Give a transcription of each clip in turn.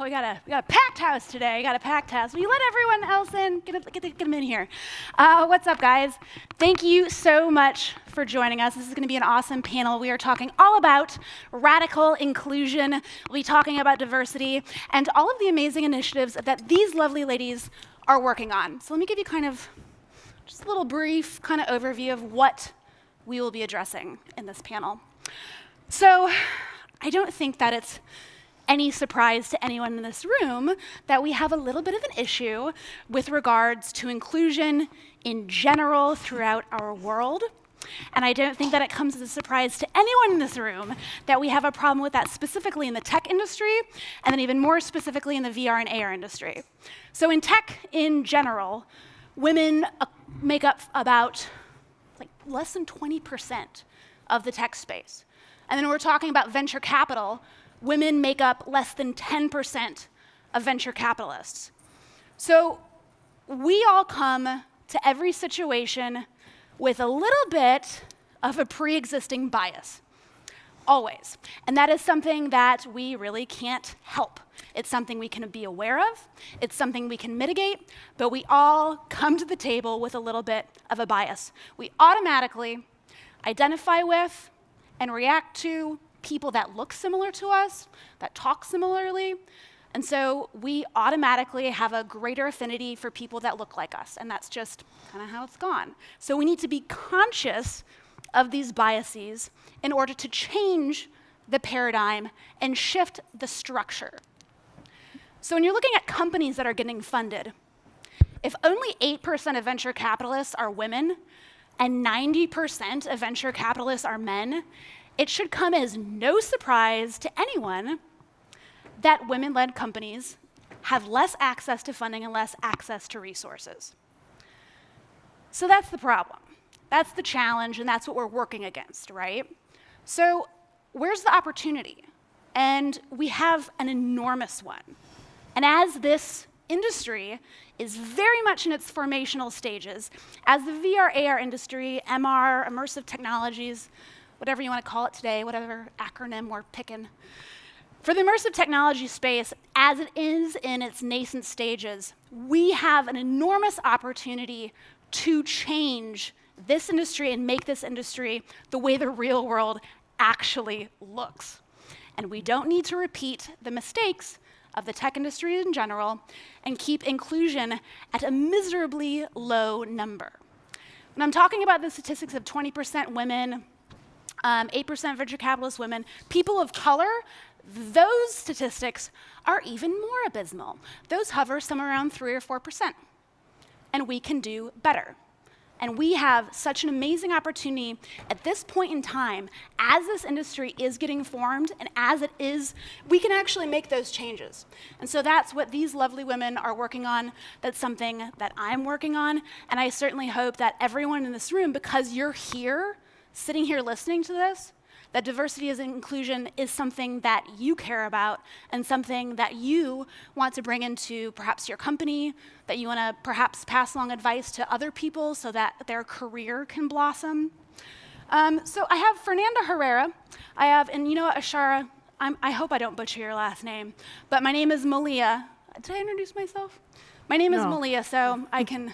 we got a packed house today. We got a packed house. Will you let everyone else in? Get them in here. What's up, guys? Thank you so much for joining us. This is going to be an awesome panel. We are talking all about radical inclusion. We'll be talking about diversity and all of the amazing initiatives that these lovely ladies are working on. So let me give you kind of just a little brief kind of overview of what we will be addressing in this panel. So I don't think that it's any surprise to anyone in this room that we have a little bit of an issue with regards to inclusion in general throughout our world. And I don't think that it comes as a surprise to anyone in this room that we have a problem with that specifically in the tech industry, and then even more specifically in the VR and AR industry. So in tech in general, women make up about less than 20% of the tech space. And then when we're talking about venture capital, women make up less than 10% of venture capitalists. So we all come to every situation with a little bit of a pre-existing bias, always. And that is something that we really can't help. It's something we can be aware of, it's something we can mitigate, but we all come to the table with a little bit of a bias. We automatically identify with and react to people that look similar to us, that talk similarly, and so we automatically have a greater affinity for people that look like us, and that's just kind of how it's gone. So we need to be conscious of these biases in order to change the paradigm and shift the structure. So when you're looking at companies that are getting funded, if only 8% of venture capitalists are women and 90% of venture capitalists are men, it should come as no surprise to anyone that women-led companies have less access to funding and less access to resources. So that's the problem. That's the challenge, and that's what we're working against, right? So where's the opportunity? And we have an enormous one. And as this industry is very much in its formational stages, as the VR, AR industry, MR, immersive technologies, whatever you want to call it today, whatever acronym we're picking. For the immersive technology space, as it is in its nascent stages, we have an enormous opportunity to change this industry and make this industry the way the real world actually looks. And we don't need to repeat the mistakes of the tech industry in general and keep inclusion at a miserably low number. When I'm talking about the statistics of 20% women, 8% venture capitalist women, people of color, those statistics are even more abysmal. Those hover somewhere around 3 or 4%. And we can do better. And we have such an amazing opportunity at this point in time, as this industry is getting formed and as it is, we can actually make those changes. And so that's what these lovely women are working on. That's something that I'm working on. And I certainly hope that everyone in this room, because you're here, sitting here listening to this, that diversity and inclusion is something that you care about and something that you want to bring into perhaps your company, that you want to perhaps pass along advice to other people so that their career can blossom. So I have Fernanda Herrera. And you know what, Ashara, I hope I don't butcher your last name, but my name is Malia. Did I introduce myself? My name is Malia, so I can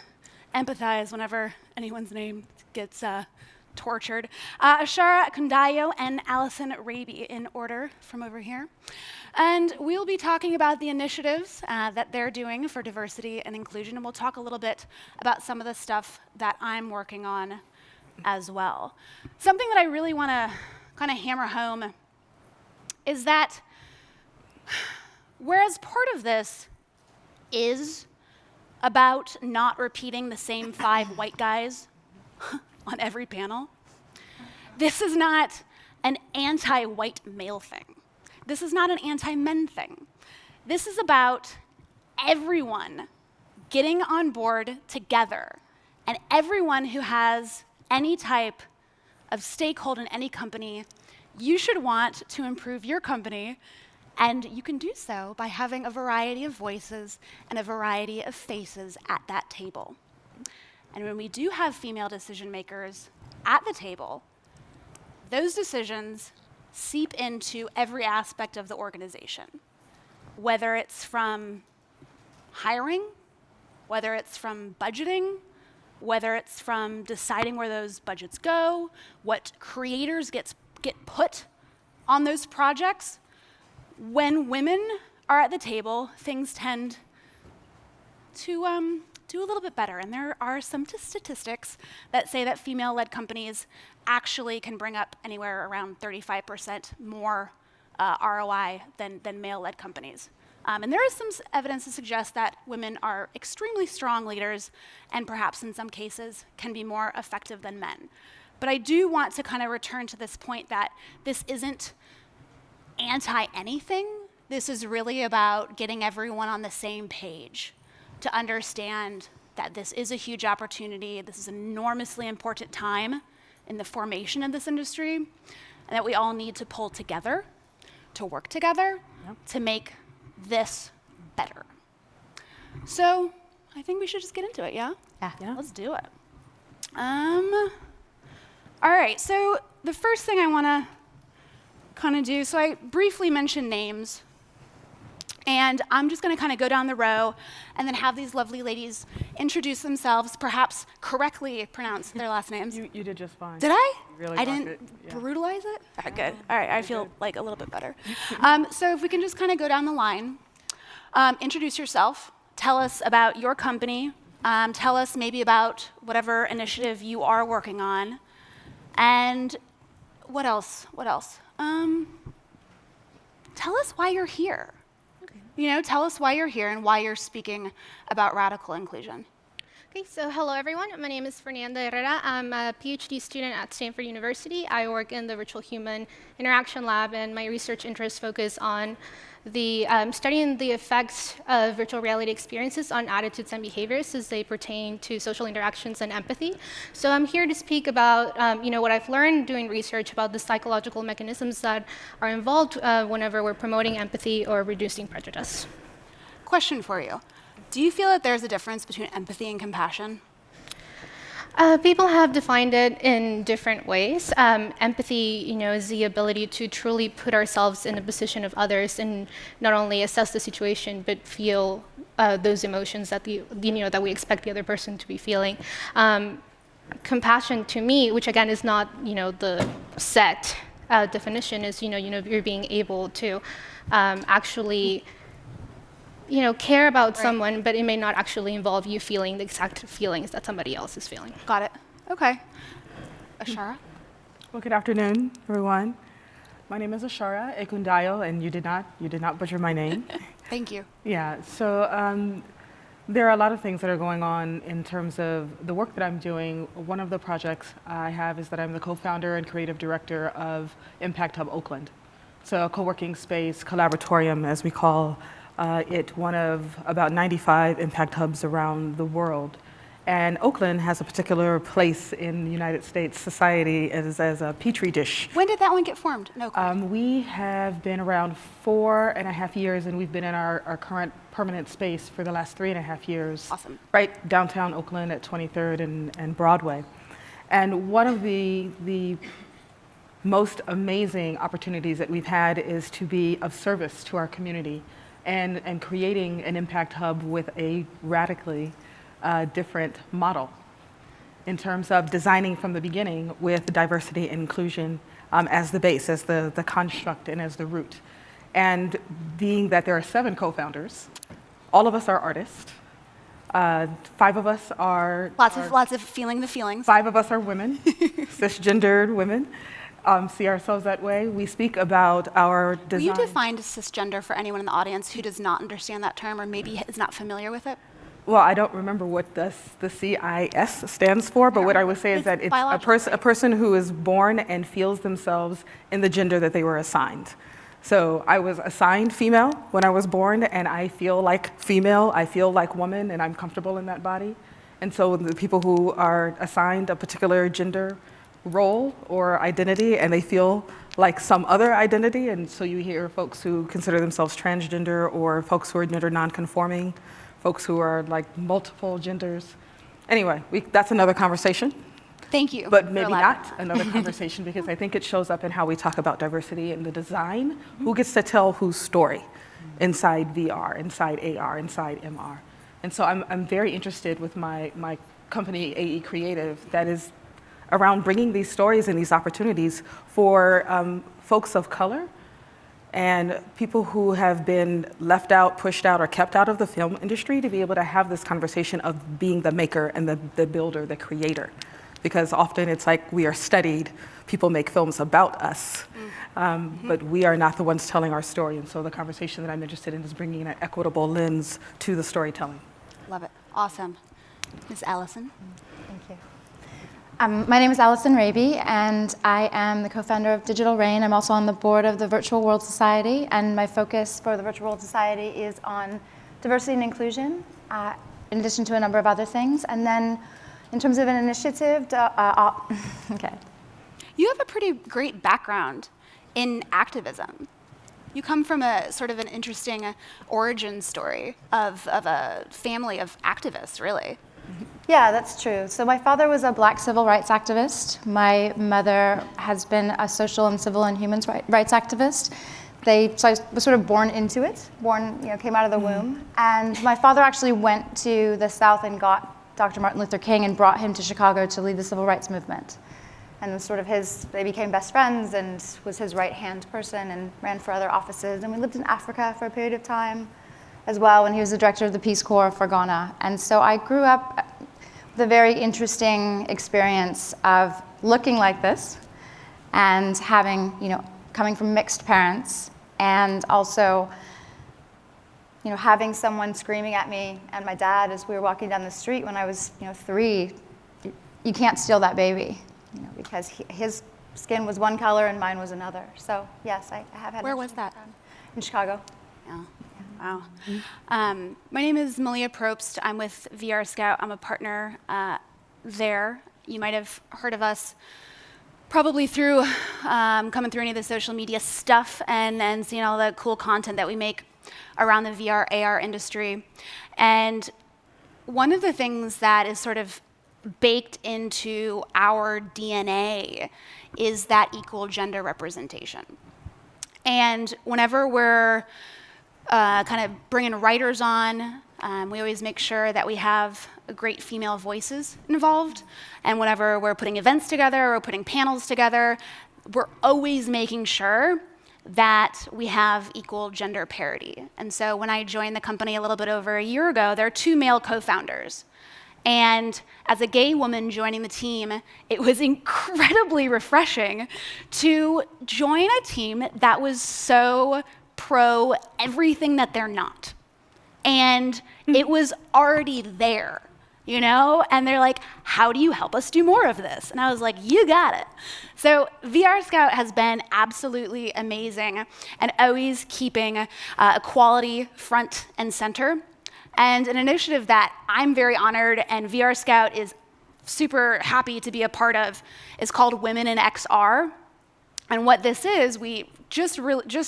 empathize whenever anyone's name gets tortured. Ashara, Ekundayo, and Allison, Raby in order from over here. And we'll be talking about the initiatives that they're doing for diversity and inclusion, and we'll talk a little bit about some of the stuff that I'm working on as well. Something that I really want to kind of hammer home is that whereas part of this is about not repeating the same 5 white guys on every panel, this is not an anti-white male thing. This is not an anti-men thing. This is about everyone getting on board together, and everyone who has any type of stakeholder in any company, you should want to improve your company, and you can do so by having a variety of voices and a variety of faces at that table. And when we do have female decision makers at the table, those decisions seep into every aspect of the organization. whether it's from hiring, whether it's from budgeting, whether it's from deciding where those budgets go, what creators get put on those projects. When women are at the table, things tend to do a little bit better. And there are some statistics that say that female-led companies actually can bring up anywhere around 35% more ROI than male-led companies. And there is some evidence to suggest that women are extremely strong leaders and perhaps in some cases can be more effective than men. But I do want to kind of return to this point that this isn't anti-anything. This is really about getting everyone on the same page to understand that this is a huge opportunity, this is an enormously important time in the formation of this industry, and that we all need to pull together, to work together, to make this better. So I think we should just get into it, yeah? Yeah. Let's do it. All right, so the first thing I want to kind of do, so I briefly mentioned names, and I'm just going to kind of go down the row and then have these lovely ladies introduce themselves, perhaps correctly pronounce their last names. You did just fine. Did I? You really I rocked didn't it. Yeah. brutalize it? All right, good. All right, I feel good. like a little bit better. So if we can just kind of go down the line, introduce yourself, tell us about your company, tell us maybe about whatever initiative you are working on, and what else? Tell us why you're here. Tell us why you're here and why you're speaking about radical inclusion. Okay, so hello everyone. My name is Fernanda Herrera. I'm a PhD student at Stanford University. I work in the Virtual Human Interaction Lab, and my research interests focus on the studying the effects of virtual reality experiences on attitudes and behaviors as they pertain to social interactions and empathy. So I'm here to speak about what I've learned doing research about the psychological mechanisms that are involved whenever we're promoting empathy or reducing prejudice. Question for you. Do you feel that there's a difference between empathy and compassion? People have defined it in different ways. Empathy, is the ability to truly put ourselves in the position of others and not only assess the situation, but feel those emotions that that we expect the other person to be feeling. Compassion, to me, which again is not the set definition, is you're being able to actually care about someone, but it may not actually involve you feeling the exact feelings that somebody else is feeling. Got it. Okay. Ashara? Well, good afternoon, everyone. My name is Ashara, Ekundayo, and you did not butcher my name. Thank you. Yeah, so there are a lot of things that are going on in terms of the work that I'm doing. One of the projects I have is that I'm the co-founder and creative director of Impact Hub Oakland. So a co-working space, collaboratorium, as we call it, one of about 95 impact hubs around the world. And Oakland has a particular place in the United States society as a petri dish. When did that one get formed in Oakland? We have been around 4.5 years, and we've been in our current permanent space for the last 3.5 years. Awesome. Right downtown Oakland at 23rd and Broadway. And one of the most amazing opportunities that we've had is to be of service to our community and creating an impact hub with a radically different model in terms of designing from the beginning with diversity and inclusion as the base, as the construct, and as the root. And being that there are 7 co-founders, all of us are artists. 5 of us are... Lots of feeling the feelings. 5 of us are women, cisgendered women. See ourselves that way. We speak about our design. Will you define cisgender for anyone in the audience who does not understand that term or maybe is not familiar with it? Well, I don't remember what the CIS stands for, but what I would say is that it's a person who is born and feels themselves in the gender that they were assigned. So I was assigned female when I was born, and I feel like female, I feel like woman, and I'm comfortable in that body. And so the people who are assigned a particular gender role or identity, and they feel like some other identity, and so you hear folks who consider themselves transgender, or folks who are gender nonconforming, folks who are like multiple genders. Anyway, that's another conversation. Thank you. But for maybe elaborating. not another conversation, because I think it shows up in how we talk about diversity in the design. Who gets to tell whose story inside VR, inside AR, inside MR? And so I'm very interested with my company, AECreative, that is around bringing these stories and these opportunities for folks of color and people who have been left out, pushed out, or kept out of the film industry, to be able to have this conversation of being the maker and the builder, the creator. Because often it's like we are studied, people make films about us, but we are not the ones telling our story. And so the conversation that I'm interested in is bringing an equitable lens to the storytelling. Love it. Awesome. Ms. Allison. Thank you. My name is Alison Raby, and I am the co-founder of Digital Raign. I'm also on the board of the Virtual World Society, and my focus for the Virtual World Society is on diversity and inclusion, in addition to a number of other things. And then, in terms of an initiative, okay. You have a pretty great background in activism. You come from a sort of an interesting origin story of a family of activists, really. Yeah, that's true. So my father was a black civil rights activist. My mother has been a social and civil and human rights activist. So I was sort of born into it, came out of the womb. And my father actually went to the South and got Dr. Martin Luther King and brought him to Chicago to lead the civil rights movement. And sort of they became best friends and was his right-hand person and ran for other offices. And we lived in Africa for a period of time as well, when he was the director of the Peace Corps for Ghana. And so I grew up with a very interesting experience of looking like this and having, coming from mixed parents, and also, having someone screaming at me and my dad as we were walking down the street when I was, 3, you can't steal that baby, because his skin was one color and mine was another. So yes, I have had. Where was that? In Chicago. Yeah. Wow. My name is Malia Probst. I'm with VR Scout. I'm a partner there. You might have heard of us probably through coming through any of the social media stuff and seeing all the cool content that we make around the VR AR industry. And one of the things that is sort of baked into our DNA is that equal gender representation. And whenever we're kind of bringing writers on, we always make sure that we have great female voices involved. And whenever we're putting events together or putting panels together, we're always making sure that we have equal gender parity. And so when I joined the company a little bit over a year ago, there are 2 male co-founders. And as a gay woman joining the team, it was incredibly refreshing to join a team that was so pro everything that they're not. And it was already there, And they're like, how do you help us do more of this? And I was like, you got it. So VR Scout has been absolutely amazing and always keeping equality front and center. And an initiative that I'm very honored and VR Scout is super happy to be a part of is called Women in XR. And what this is, we just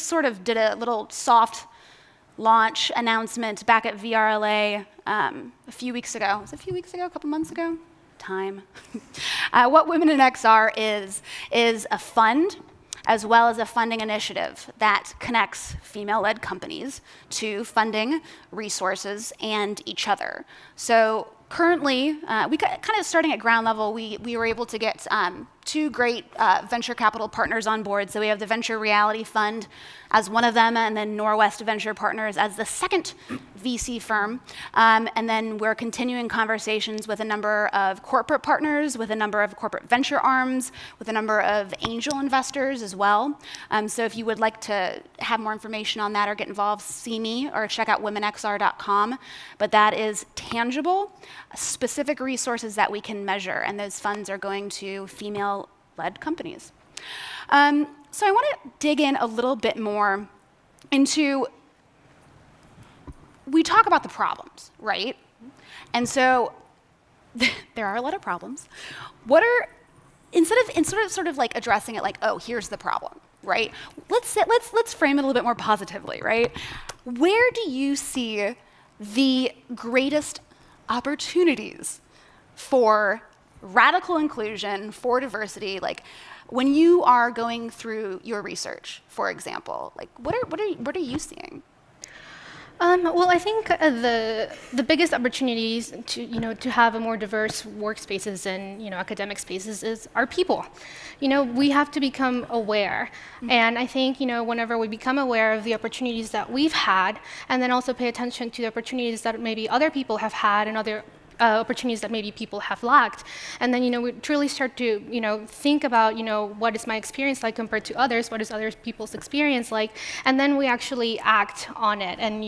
sort of did a little soft launch announcement back at VRLA a few weeks ago. Was it a few weeks ago, a couple months ago? Time. What Women in XR is a fund, as well as a funding initiative that connects female-led companies to funding, resources, and each other. So currently, we kind of starting at ground level, we were able to get 2 great venture capital partners on board. So we have the Venture Reality Fund as one of them, and then Norwest Venture Partners as the second VC firm. And then we're continuing conversations with a number of corporate partners, with a number of corporate venture arms, with a number of angel investors as well. So if you would like to have more information on that or get involved, see me or check out womenxr.com. But that is tangible, specific resources that we can measure, and those funds are going to female-led companies. So I want to dig in a little bit more into, we talk about the problems, right? And so there are a lot of problems. What are, instead of like addressing it like, oh, here's the problem, right? Let's frame it a little bit more positively, right? Where do you see the greatest opportunities for radical inclusion for diversity, like when you are going through your research, for example, like what are you seeing? Well, I think the biggest opportunities to have a more diverse workspaces and academic spaces is our people. We have to become aware, and I think whenever we become aware of the opportunities that we've had, and then also pay attention to the opportunities that maybe other people have had and other opportunities that maybe people have lacked, and then we truly start to think about what is my experience like compared to others, what is other people's experience like, and then we actually act on it, and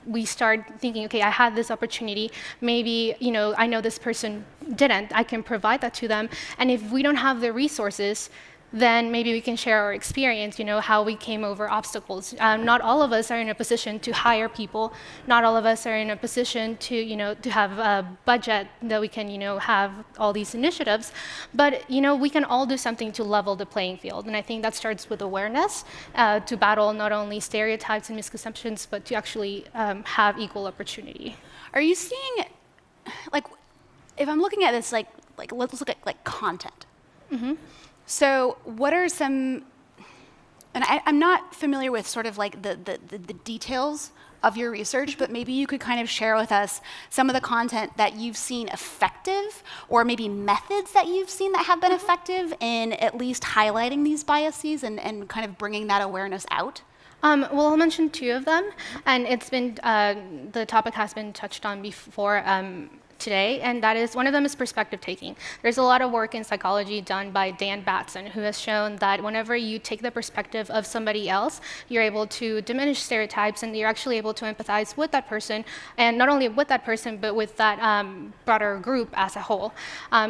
we start thinking, okay, I had this opportunity, maybe I know this person didn't, I can provide that to them, and if we don't have the resources, then maybe we can share our experience, how we came over obstacles. Not all of us are in a position to hire people. Not all of us are in a position to have a budget that we can, have all these initiatives. But, we can all do something to level the playing field. And I think that starts with awareness, to battle not only stereotypes and misconceptions, but to actually have equal opportunity. Are you seeing, like, if I'm looking at this, like let's look at like content. Mm-hmm. So what are some, and I'm not familiar with sort of like the details of your research, but maybe you could kind of share with us some of the content that you've seen effective, or maybe methods that you've seen that have been effective in at least highlighting these biases and kind of bringing that awareness out. Well, I'll mention two of them, and it's been, the topic has been touched on before today, and that is, one of them is perspective taking. There's a lot of work in psychology done by Dan Batson, who has shown that whenever you take the perspective of somebody else, you're able to diminish stereotypes, and you're actually able to empathize with that person, and not only with that person, but with that broader group as a whole.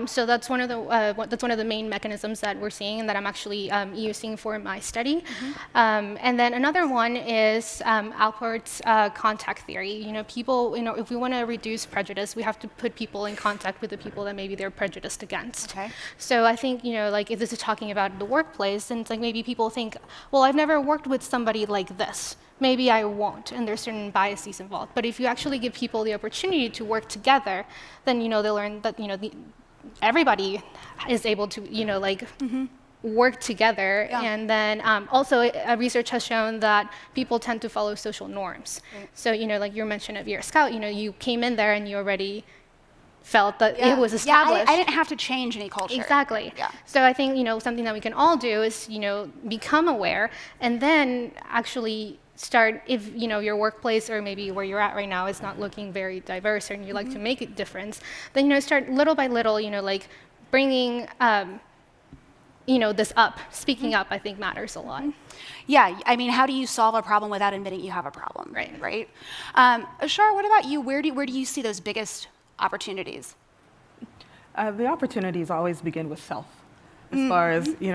So that's one of the main mechanisms that we're seeing, and that I'm actually using for my study. Mm-hmm. And then another one is Alport's contact theory. People, if we want to reduce prejudice, we have to put people in contact with the people that maybe they're prejudiced against. Okay. So I think, like if this is talking about the workplace, then it's like maybe people think, well, I've never worked with somebody like this. Maybe I won't, and there's certain biases involved. But if you actually give people the opportunity to work together, then they'll learn that everybody is able to mm-hmm. work together. Yeah. And then also research has shown that people tend to follow social norms. Right. So like your mention of your scout, you came in there and you already felt that it was established. Yeah, I didn't have to change any culture. Exactly. Yeah. So I think something that we can all do is become aware, and then actually start, if your workplace or maybe where you're at right now is not looking very diverse, and you like to make a difference, then start little by little, like bringing this up, speaking up, I think matters a lot. Yeah, I mean, how do you solve a problem without admitting you have a problem? Right. Ashara, what about you? Where do you see those biggest opportunities? The opportunities always begin with self. As far as we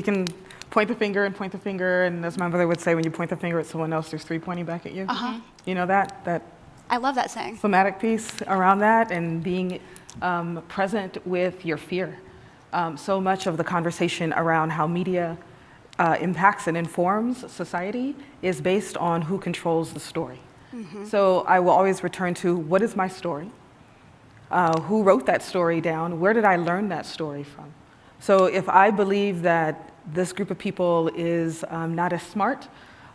can point the finger, and as my mother would say, when you point the finger at someone else, there's three pointing back at you. Uh-huh. That. I love that saying. Thematic piece around that, and being present with your fear. So much of the conversation around how media impacts and informs society is based on who controls the story. Mm-hmm. So I will always return to, what is my story? Who wrote that story down? Where did I learn that story from? So if I believe that this group of people is not as smart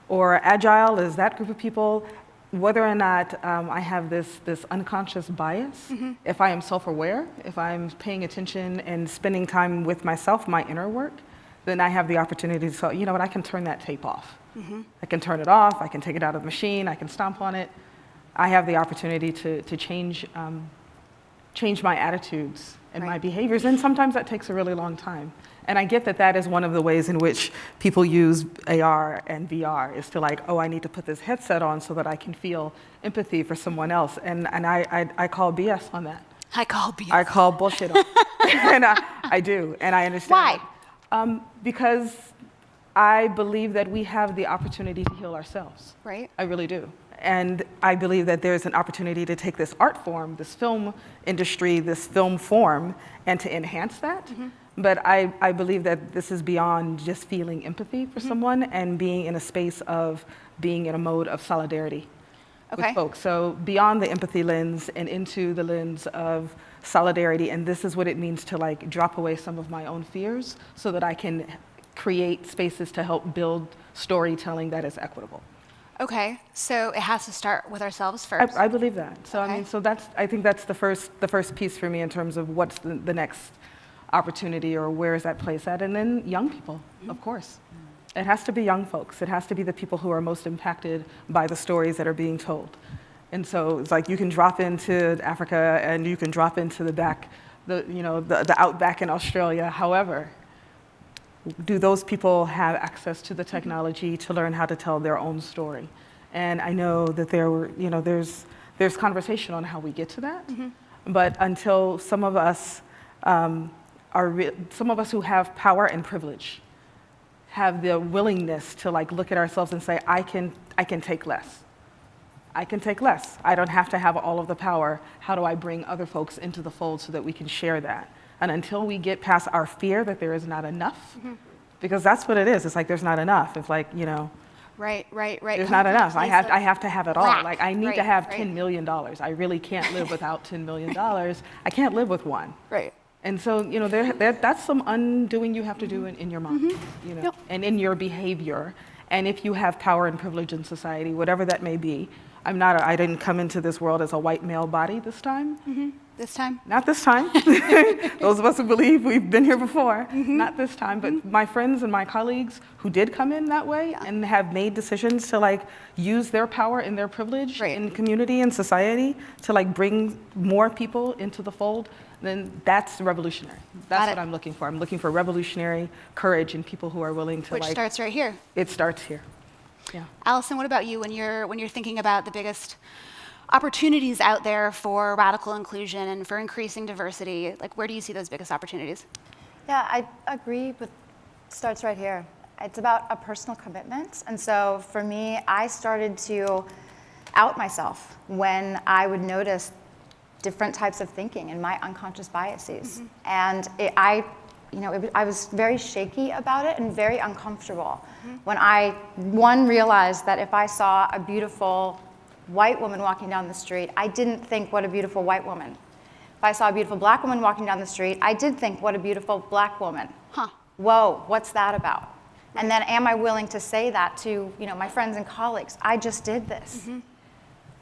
or agile as that group of people, whether or not I have this unconscious bias, mm-hmm. if I am self-aware, if I'm paying attention and spending time with myself, my inner work, then I have the opportunity to say, I can turn that tape off. Mm-hmm. I can turn it off, I can take it out of the machine, I can stomp on it. I have the opportunity to change my attitudes and my behaviors, and sometimes that takes a really long time. And I get that is one of the ways in which people use AR and VR, is to I need to put this headset on so that I can feel empathy for someone else. And I call BS on that. I call BS. I call bullshit on and I do, and I understand. Why? Because I believe that we have the opportunity to heal ourselves. Right. I really do. And I believe that there's an opportunity to take this art form, this film industry, this film form, and to enhance that. Mm-hmm. But I believe that this is beyond just feeling empathy for mm-hmm. someone and being in a space of being in a mode of solidarity. Okay. with folks. So beyond the empathy lens and into the lens of solidarity, and this is what it means to like drop away some of my own fears so that I can create spaces to help build storytelling that is equitable. Okay, so it has to start with ourselves first. I believe that. So Okay. I mean, so I think that's the first piece for me in terms of what's the next opportunity or where is that place at, and then young people, of course. It has to be young folks. It has to be the people who are most impacted by the stories that are being told. And so it's like you can drop into Africa and you can drop into the outback in Australia. However, do those people have access to the technology to learn how to tell their own story? And I know that there's conversation on how we get to that, but until some of us who have power and privilege have the willingness to like look at ourselves and say, I can take less. I can take less. I don't have to have all of the power. How do I bring other folks into the fold so that we can share that? And until we get past our fear that there is not enough, because that's what it is. It's like there's not enough. It's like, Right. there's not enough. I have to have it all. lack. Like I need to have $10 million. I really can't live without $10 million. I can't live with one. Right. And so, that's some undoing you have to do in your mind, Yep. and in your behavior. And if you have power and privilege in society, whatever that may be, I didn't come into this world as a white male body this time. This time? Not this time. Those of us who believe we've been here before, not this time. But my friends and my colleagues who did come in that way and have made decisions to like use their power and their privilege in community and society to like bring more people into the fold, then that's revolutionary. That's what I'm looking for. I'm looking for revolutionary courage and people who are willing to Which starts right here. It starts here. Yeah. Allison, what about you when you're thinking about the biggest opportunities out there for radical inclusion and for increasing diversity? Like, where do you see those biggest opportunities? Yeah, I agree with starts right here. It's about a personal commitment. And so for me, I started to out myself when I would notice different types of thinking and my unconscious biases. And I was very shaky about it and very uncomfortable when I, realized that if I saw a beautiful white woman walking down the street, I didn't think, what a beautiful white woman. If I saw a beautiful black woman walking down the street, I did think, what a beautiful black woman. Whoa, what's that about? And then am I willing to say that to my friends and colleagues? I just did this.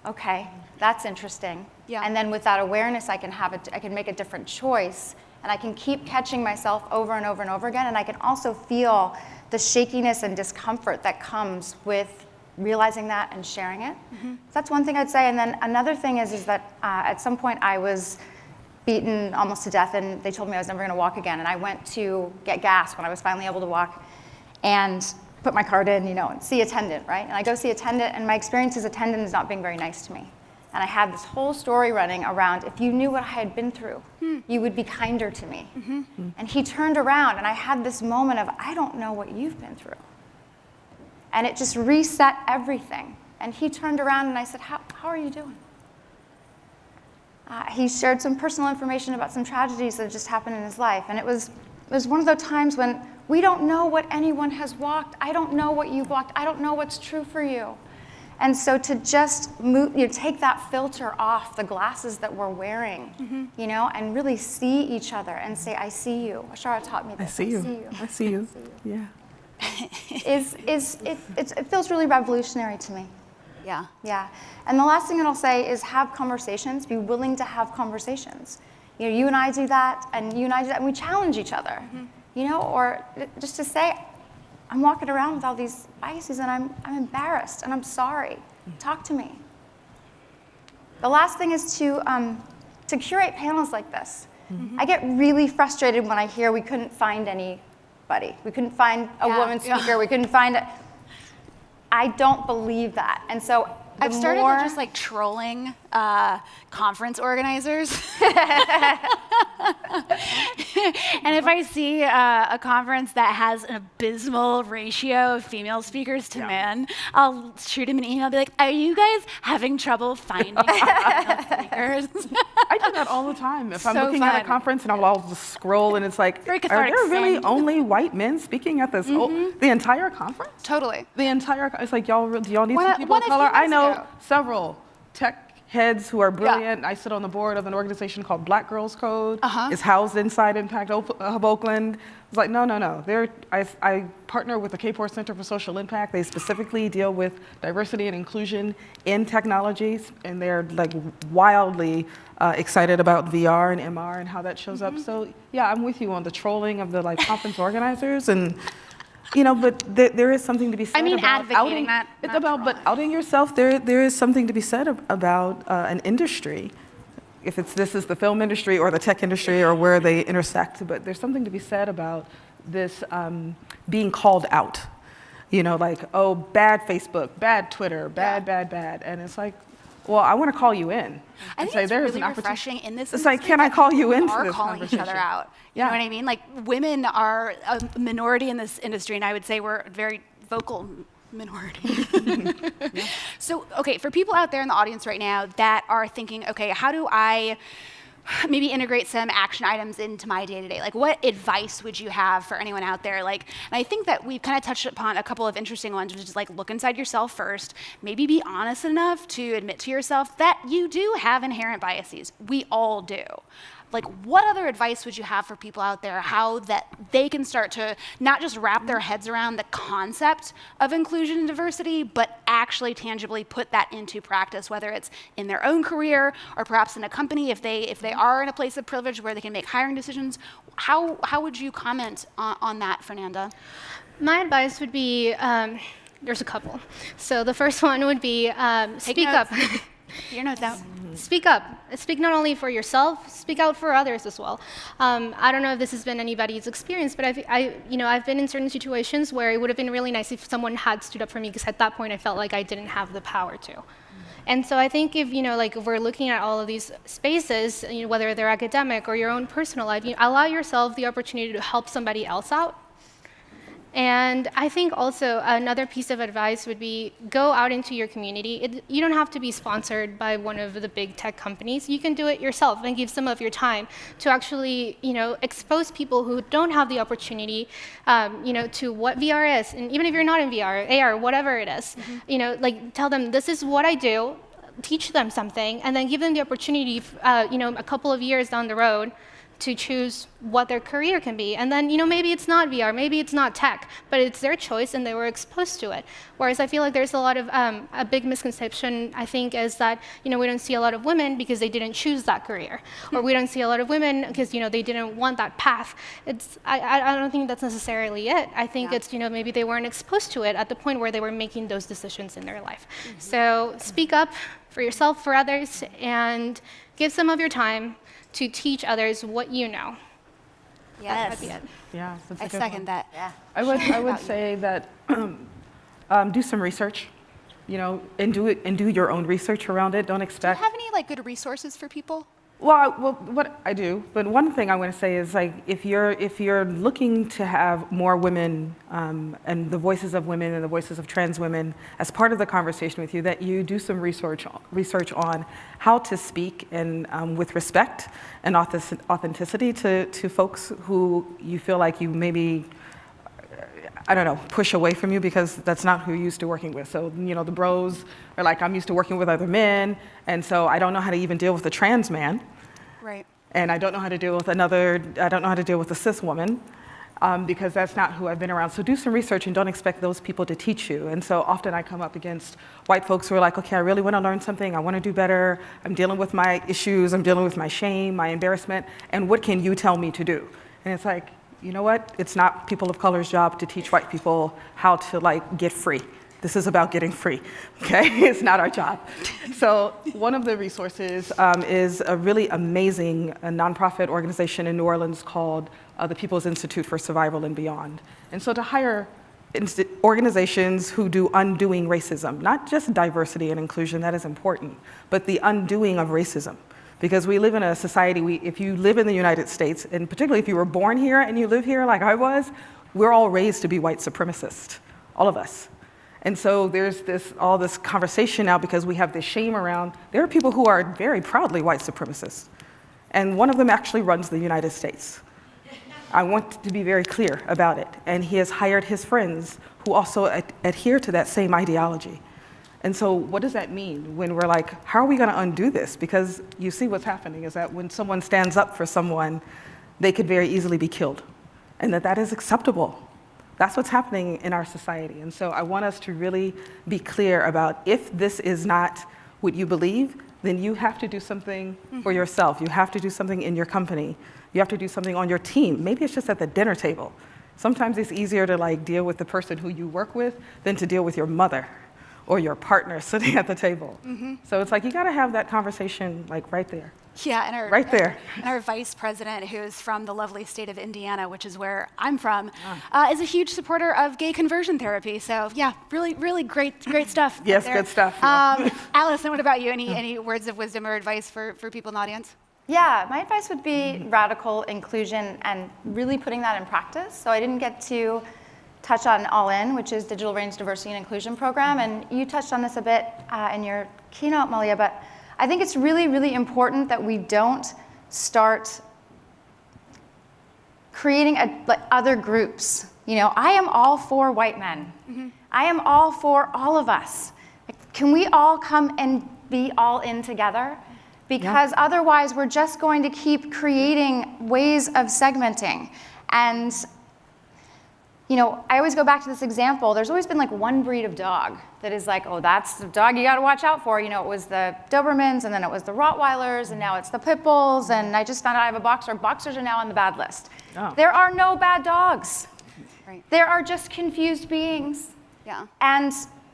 Okay, that's interesting. Yeah. And then with that awareness, I can make a different choice, and I can keep catching myself over and over and over again, and I can also feel the shakiness and discomfort that comes with realizing that and sharing it. So that's one thing I'd say. And then another thing is that at some point I was beaten almost to death, and they told me I was never going to walk again. And I went to get gas when I was finally able to walk, and put my card in, and see attendant, right? And I go see attendant, and my experience as attendant is not being very nice to me. And I had this whole story running around, if you knew what I had been through, you would be kinder to me. And he turned around, and I had this moment of, I don't know what you've been through. And it just reset everything. And he turned around, and I said, how are you doing? He shared some personal information about some tragedies that had just happened in his life. And it was one of those times when we don't know what anyone has walked. I don't know what you've walked. I don't know what's true for you. And so to just take that filter off the glasses that we're wearing, and really see each other and say, I see you. Ashara taught me this. I see you. I see you. Yeah. It feels really revolutionary to me. Yeah. Yeah. And the last thing that I'll say is have conversations. Be willing to have conversations. You and I do that, and you and I do that, and we challenge each other. Or just to say, I'm walking around with all these biases, and I'm embarrassed, and I'm sorry. Talk to me. The last thing is to curate panels like this. I get really frustrated when I hear we couldn't find anybody. We couldn't find a woman speaker. We couldn't find it. I don't believe that. And so I've started to just like trolling conference organizers. And if I see a conference that has an abysmal ratio of female speakers to men, I'll shoot him an email and be like, are you guys having trouble finding female speakers? I do that all the time. If I'm So looking at fun. a conference and I'll just scroll and it's like, Very are cathartic there really thing. only white men speaking at this the entire conference? Totally. The entire, it's like, do y'all need One- some people one of a color? few I months know ago. several tech heads who are brilliant. I sit on the board of an organization called Black Girls Code. It's housed inside Impact Hub Oakland. It's like, no. I partner with the K4 Center for Social Impact. They specifically deal with diversity and inclusion in technologies, and they're like wildly excited about VR and MR and how that shows up. So yeah, I'm with you on the trolling of the like conference organizers and. But there is something to be said about advocating, outing. not It's trolling. about, but outing yourself. There is something to be said about an industry. If this is the film industry or the tech industry or where they intersect, but there's something to be said about this being called out. Like, oh, bad Facebook, bad Twitter, bad, and it's like, well, I want to call you in. I and think it's there's really an opportunity. refreshing in this It's like, industry can I that call you people into are this calling each other conversation? out. You Yeah. know what I mean? Like, women are a minority in this industry, and I would say we're a very vocal minority. So, okay, for people out there in the audience right now that are thinking, okay, how do I maybe integrate some action items into my day-to-day? Like, what advice would you have for anyone out there? Like, and I think that we've kind of touched upon a couple of interesting ones, which is like, look inside yourself first, maybe be honest enough to admit to yourself that you do have inherent biases. We all do. Like, what other advice would you have for people out there, how that they can start to not just wrap their heads around the concept of inclusion and diversity, but actually tangibly put that into practice, whether it's in their own career or perhaps in a company, if they are in a place of privilege where they can make hiring decisions? How would you comment on that, Fernanda? My advice would be, there's a couple. So the first one would be speak up. Your notes out. Speak up. Speak not only for yourself, speak out for others as well. I don't know if this has been anybody's experience, but I've been in certain situations where it would have been really nice if someone had stood up for me, because at that point I felt like I didn't have the power to. And so I think if we're looking at all of these spaces, whether they're academic or your own personal life, allow yourself the opportunity to help somebody else out. And I think also another piece of advice would be go out into your community. You don't have to be sponsored by one of the big tech companies. You can do it yourself and give some of your time to actually, expose people who don't have the opportunity, to what VR is. And even if you're not in VR, AR, whatever it is, tell them this is what I do, teach them something, and then give them the opportunity, a couple of years down the road to choose what their career can be. And then, maybe it's not VR, maybe it's not tech, but it's their choice and they were exposed to it. Whereas I feel like there's a lot of, a big misconception, I think, is that, we don't see a lot of women because they didn't choose that career. Or we don't see a lot of women because, they didn't want that path. I don't think that's necessarily it. I think it's, maybe they weren't exposed to it at the point where they were making those decisions in their life. So speak up for yourself, for others, and give some of your time to teach others what you know. Yes. That'd be it. Yeah, that's a I good second one. that. Yeah. I would say that do some research, and do your own research around it. Don't Do you expect. have any good resources for people? Well, what I do, but one thing I want to say is if you're looking to have more women and the voices of women and the voices of trans women as part of the conversation with you, that you do some research on how to speak and with respect and authenticity to folks who you feel like you maybe, I don't know, push away from you because that's not who you're used to working with. So, the bros are like, I'm used to working with other men, and so I don't know how to even deal with a trans man. Right. And I don't know how to deal with a cis woman because that's not who I've been around. So do some research and don't expect those people to teach you. And so often I come up against white folks who are like, okay, I really want to learn something. I want to do better. I'm dealing with my issues. I'm dealing with my shame, my embarrassment. And what can you tell me to do? And it's like, you know what? It's not people of color's job to teach white people how to get free. This is about getting free, okay? It's not our job. So one of the resources is a really amazing nonprofit organization in New Orleans called the People's Institute for Survival and Beyond. And so to hire organizations who do undoing racism, not just diversity and inclusion, that is important, but the undoing of racism. Because we live in a society, if you live in the United States, and particularly if you were born here and you live here like I was, we're all raised to be white supremacists, all of us. And so there's all this conversation now because we have this shame around, there are people who are very proudly white supremacists. And one of them actually runs the United States. I want to be very clear about it. And he has hired his friends who also adhere to that same ideology. And so what does that mean when we're like, how are we gonna undo this? Because you see what's happening is that when someone stands up for someone, they could very easily be killed. And that is acceptable. That's what's happening in our society. And so I want us to really be clear about if this is not what you believe, then you have to do something for yourself. You have to do something in your company. You have to do something on your team. Maybe it's just at the dinner table. Sometimes it's easier to like deal with the person who you work with than to deal with your mother or your partner sitting at the table. So it's like you gotta have that conversation like right there. Yeah, and right there. And our vice president, who's from the lovely state of Indiana, which is where I'm from, is a huge supporter of gay conversion therapy. So yeah, really, really great stuff. Yes, there. good stuff. Allison, what about you? Any words of wisdom or advice for people in the audience? Yeah, my advice would be radical inclusion and really putting that in practice. So I didn't get to touch on All In, which is Digital Reign's diversity and inclusion program, and you touched on this a bit in your keynote, Malia, but I think it's really, really important that we don't start creating other groups. You know, I am all for white men. I am all for all of us. Can we all come and be all in together? Because otherwise we're just going to keep creating ways of segmenting. And you know, I always go back to this example. There's always been like one breed of dog that is like, oh, that's the dog you gotta watch out for. You know, it was the Dobermans, and then it was the Rottweilers, and now it's the Pit Bulls, and I just found out I have a boxer. Boxers are now on the bad list. Oh. There are no bad dogs. Right. There are just confused beings. Yeah.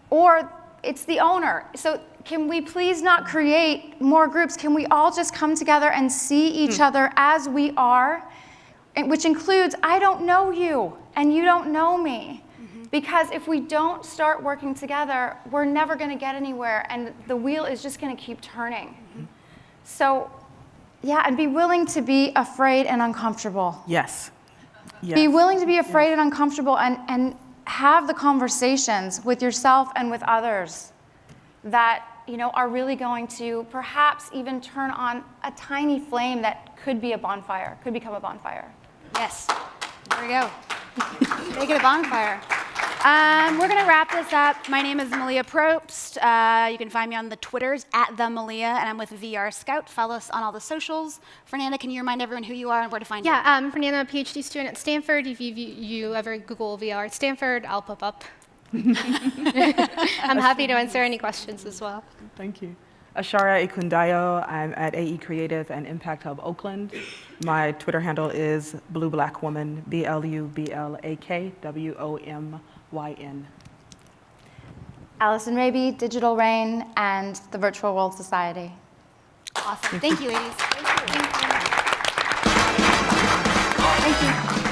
Or it's the owner. So can we please not create more groups? Can we all just come together and see each other as we are? Which includes, I don't know you, and you don't know me. Because if we don't start working together, we're never gonna get anywhere, and the wheel is just gonna keep turning. So, yeah, and be willing to be afraid and uncomfortable. Yes. Be willing to be afraid and uncomfortable, and have the conversations with yourself and with others that, you know, are really going to perhaps even turn on a tiny flame that could be a bonfire, could become a bonfire. Yes, there we go. Make it a bonfire. We're gonna wrap this up. My name is Malia Probst. You can find me on the Twitters @the_Malia, and I'm with VR Scout. Follow us on all the socials. Fernanda, can you remind everyone who you are and where to find you? Yeah, Fernando, a PhD student at Stanford. If you ever Google VR at Stanford, I'll pop up. I'm happy to answer any questions as well. Thank you. Ashara Ekundayo. I'm at AECreative and Impact Hub Oakland. My Twitter handle is BlueBlackWoman, BlueBlackWomyn. Allison, Raby, Digital Raign, and the Virtual World Society. Awesome. Thank you, ladies. Thank you.